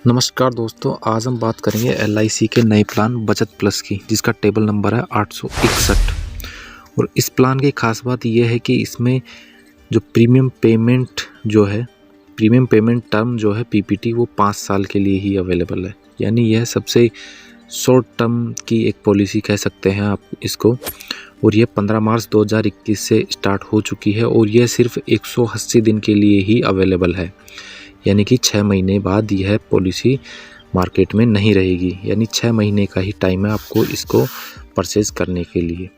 नमस्कार दोस्तों, आज हम बात करेंगे एलआईसी के नए प्लान बचत प्लस की, जिसका टेबल नंबर है 861। और इस प्लान की खास बात यह है कि इसमें जो प्रीमियम पेमेंट टर्म जो है पीपीटी, वो 5 साल के लिए ही अवेलेबल है। यानी यह सबसे शॉर्ट टर्म की एक पॉलिसी कह सकते हैं आप इसको। और यह 15 मार्च 2021 से स्टार्ट हो चुकी है और यह सिर्फ 180 दिन के लिए ही अवेलेबल है। यानी कि 6 महीने बाद यह पॉलिसी मार्केट में नहीं रहेगी। यानी 6 महीने का ही टाइम है आपको इसको परचेज़ करने के लिए।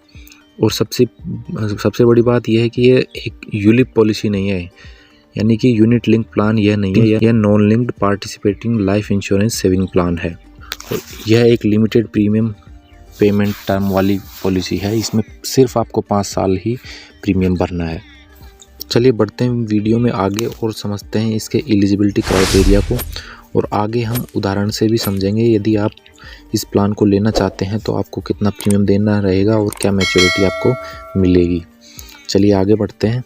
और सबसे बड़ी बात यह है कि यह एक यूलिप पॉलिसी नहीं है, यानी कि यूनिट लिंक प्लान यह नहीं है, यह non linked participating life insurance saving plan है। और यह एक लिमिटेड प्रीमियम पेमेंट टर्म वाली पॉलिसी है। इसमें सिर्फ आपको 5 साल ही प्रीमियम भरना है। चलिए बढ़ते हैं वीडियो में आगे और समझते हैं इसके एलिजिबिलिटी क्राइटेरिया को। और आगे हम उदाहरण से भी समझेंगे, यदि आप इस प्लान को लेना चाहते हैं तो आपको कितना प्रीमियम देना रहेगा और क्या मैच्योरिटी आपको मिलेगी। चलिए आगे बढ़ते हैं।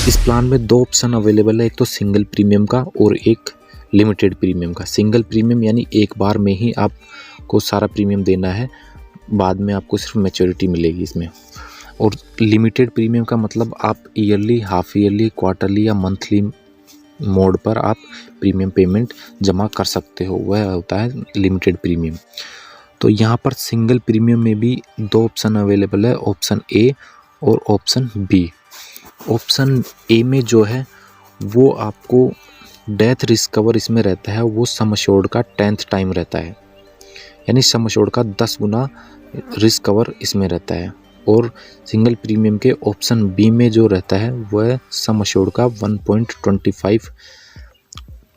इस प्लान में 2 ऑप्शन अवेलेबल है, एक तो सिंगल प्रीमियम का और एक लिमिटेड प्रीमियम का। सिंगल प्रीमियम यानी एक बार में ही आपको सारा प्रीमियम देना है, बाद में आपको सिर्फ मैच्योरिटी मिलेगी इसमें। और लिमिटेड प्रीमियम का मतलब आप ईयरली, हाफ ईयरली, क्वार्टरली या मंथली मोड पर आप प्रीमियम पेमेंट जमा कर सकते हो, वह होता है लिमिटेड प्रीमियम। तो यहाँ पर सिंगल प्रीमियम में भी 2 ऑप्शन अवेलेबल है, ऑप्शन ए और ऑप्शन बी। ऑप्शन ए में जो है वो आपको डेथ रिस्क कवर इसमें रहता है, वो सम एश्योर्ड का 10th टाइम रहता है। यानी सम एश्योर्ड का 10 गुना रिस्क कवर इसमें रहता है। और सिंगल प्रीमियम के ऑप्शन बी में जो रहता है वह सम एश्योर्ड का 1.25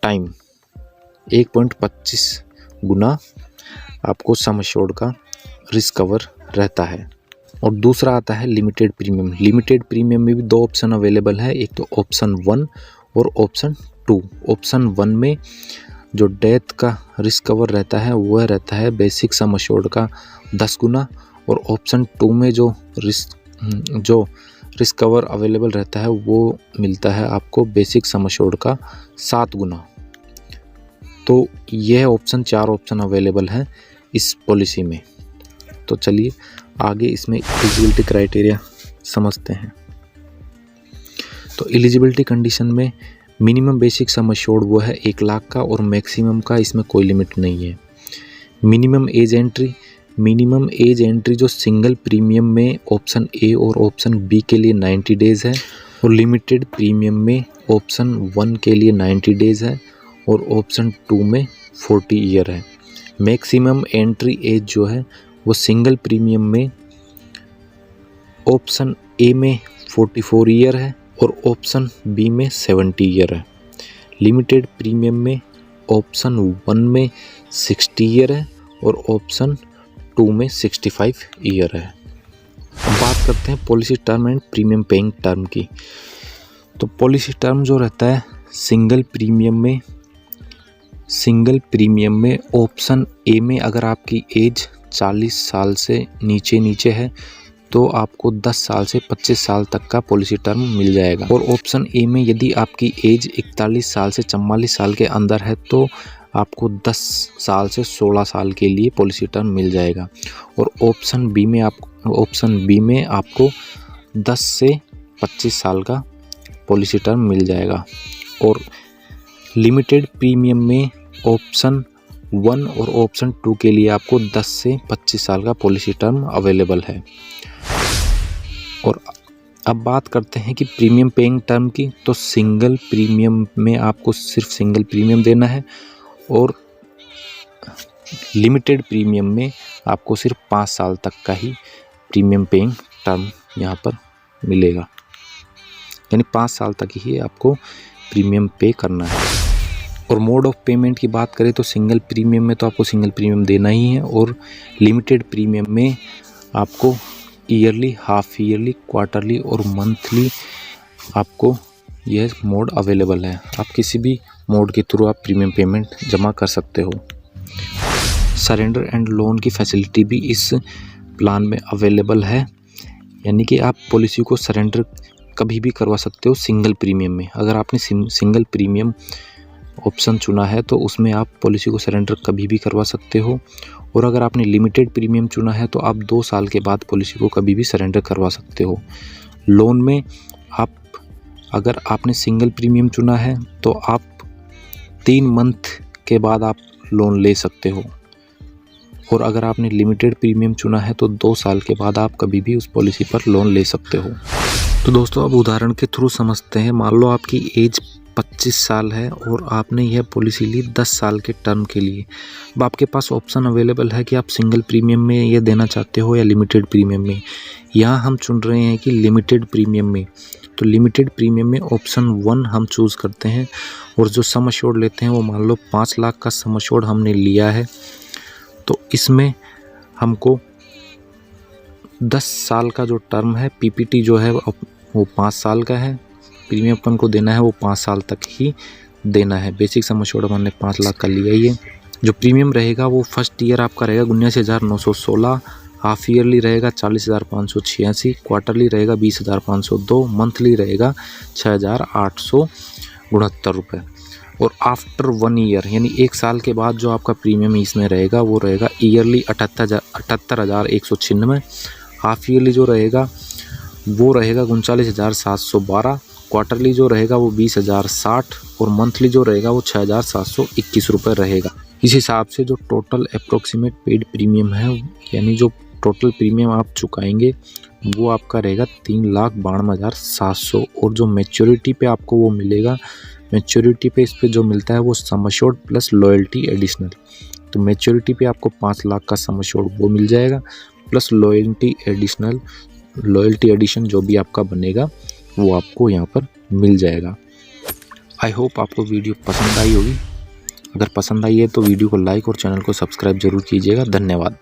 टाइम, 1.25 गुना आपको सम एश्योर्ड का रिस्क कवर रहता है। और दूसरा आता है लिमिटेड प्रीमियम। लिमिटेड प्रीमियम में भी 2 ऑप्शन अवेलेबल है, एक तो ऑप्शन 1 और ऑप्शन 2। ऑप्शन 1 में जो डेथ का रिस्क कवर रहता है वह रहता है बेसिक सम एश्योर्ड का 10 गुना। और ऑप्शन 2 में जो रिस्क कवर अवेलेबल रहता है वो मिलता है आपको बेसिक सम एश्योर्ड का 7 गुना। तो यह ऑप्शन 4 ऑप्शन अवेलेबल है इस पॉलिसी में। तो चलिए आगे इसमें एलिजिबिलिटी क्राइटेरिया समझते हैं। तो एलिजिबिलिटी कंडीशन में मिनिमम बेसिक सम एश्योर्ड वो है 1 लाख का और मैक्सिमम का इसमें कोई लिमिट नहीं है। मिनिमम एज एंट्री जो सिंगल प्रीमियम में ऑप्शन ए और ऑप्शन बी के लिए 90 डेज़ है, और लिमिटेड प्रीमियम में ऑप्शन 1 के लिए 90 डेज़ है और ऑप्शन 2 में 40 ईयर है। मैक्सिमम एंट्री एज जो है वो सिंगल प्रीमियम में ऑप्शन ए में 44 ईयर है और ऑप्शन बी में 70 ईयर है। लिमिटेड प्रीमियम में ऑप्शन 1 में 60 ईयर है और ऑप्शन 2 में 65 ईयर है। अब बात करते हैं policy term and premium paying term की। तो पॉलिसी टर्म जो रहता है सिंगल प्रीमियम में ऑप्शन ए में अगर आपकी एज 40 साल से नीचे है तो आपको 10 साल से 25 साल तक का पॉलिसी टर्म मिल जाएगा। और ऑप्शन ए में यदि आपकी एज 41 साल से 44 साल के अंदर है तो आपको 10 साल से 16 साल के लिए पॉलिसी टर्म मिल जाएगा। और ऑप्शन बी में आपको 10 से 25 साल का पॉलिसी टर्म मिल जाएगा। और लिमिटेड प्रीमियम में ऑप्शन 1 और ऑप्शन 2 के लिए आपको 10 से 25 साल का पॉलिसी टर्म अवेलेबल है। और अब बात करते हैं कि प्रीमियम पेइंग टर्म की। तो सिंगल प्रीमियम में आपको सिर्फ सिंगल प्रीमियम देना है और लिमिटेड प्रीमियम में आपको सिर्फ 5 साल तक का ही प्रीमियम पेइंग टर्म यहाँ पर मिलेगा। यानी 5 साल तक ही आपको प्रीमियम पे करना है। और मोड ऑफ पेमेंट की बात करें तो सिंगल प्रीमियम में तो आपको सिंगल प्रीमियम देना ही है, और लिमिटेड प्रीमियम में आपको ईयरली, हाफ ईयरली, क्वार्टरली और मंथली आपको यह मोड अवेलेबल है। आप किसी भी मोड के थ्रू आप प्रीमियम पेमेंट जमा कर सकते हो। सरेंडर एंड लोन की फैसिलिटी भी इस प्लान में अवेलेबल है, यानी कि आप पॉलिसी को सरेंडर कभी भी करवा सकते हो सिंगल प्रीमियम में। अगर आपने सिंगल प्रीमियम ऑप्शन चुना है तो उसमें आप पॉलिसी को सरेंडर कभी भी करवा सकते हो। और अगर आपने लिमिटेड प्रीमियम चुना है तो आप 2 साल के बाद पॉलिसी को कभी भी सरेंडर करवा सकते हो। लोन में आप अगर आपने सिंगल प्रीमियम चुना है तो आप 3 मंथ के बाद आप लोन ले सकते हो, और अगर आपने लिमिटेड प्रीमियम चुना है तो 2 साल के बाद आप कभी भी उस पॉलिसी पर लोन ले सकते हो। तो दोस्तों अब उदाहरण के थ्रू समझते हैं। मान लो आपकी एज 25 साल है और आपने यह पॉलिसी ली 10 साल के टर्म के लिए। अब आपके पास ऑप्शन अवेलेबल है कि आप सिंगल प्रीमियम में ये देना चाहते हो या लिमिटेड प्रीमियम में। यहाँ हम चुन रहे हैं कि लिमिटेड प्रीमियम में, तो लिमिटेड प्रीमियम में ऑप्शन 1 हम चूज़ करते हैं और जो सम एश्योर्ड लेते हैं वो मान लो 5 लाख का सम एश्योर्ड हमने लिया है। तो इसमें हमको 10 साल का जो टर्म है, पीपीटी जो है वो 5 साल का है, प्रीमियम अपन को देना है वो 5 साल तक ही देना है। बेसिक सम एश्योर्ड हमने 5 लाख का लिया ही है। जो प्रीमियम रहेगा वो फर्स्ट ईयर आपका रहेगा 19,916, हाफ ईयरली रहेगा 40,586, क्वार्टरली रहेगा 20,502, मंथली रहेगा 6,869 रुपये। और आफ्टर 1 ईयर यानी 1 साल के बाद जो आपका प्रीमियम इसमें रहेगा वो रहेगा ईयरली 78,196, हाफ ईयरली जो रहेगा वो रहेगा 39,712, क्वार्टरली जो रहेगा वो 20,060 और मंथली जो रहेगा वो 6,721 रुपये रहेगा। इस हिसाब से जो टोटल अप्रोक्सीमेट पेड प्रीमियम है, यानी जो टोटल प्रीमियम आप चुकाएंगे वो आपका रहेगा 3,92,700। और जो मैच्योरिटी पे आपको वो मिलेगा, मैच्योरिटी पे इस पे जो मिलता है वो sum assured plus loyalty additional. तो मैच्योरिटी पे आपको 5 लाख का सम एश्योर्ड वो मिल जाएगा, plus loyalty additional, loyalty edition जो भी आपका बनेगा वो आपको यहाँ पर मिल जाएगा। आई होप आपको वीडियो पसंद आई होगी। अगर पसंद आई है तो वीडियो को लाइक और चैनल को सब्सक्राइब जरूर कीजिएगा। धन्यवाद।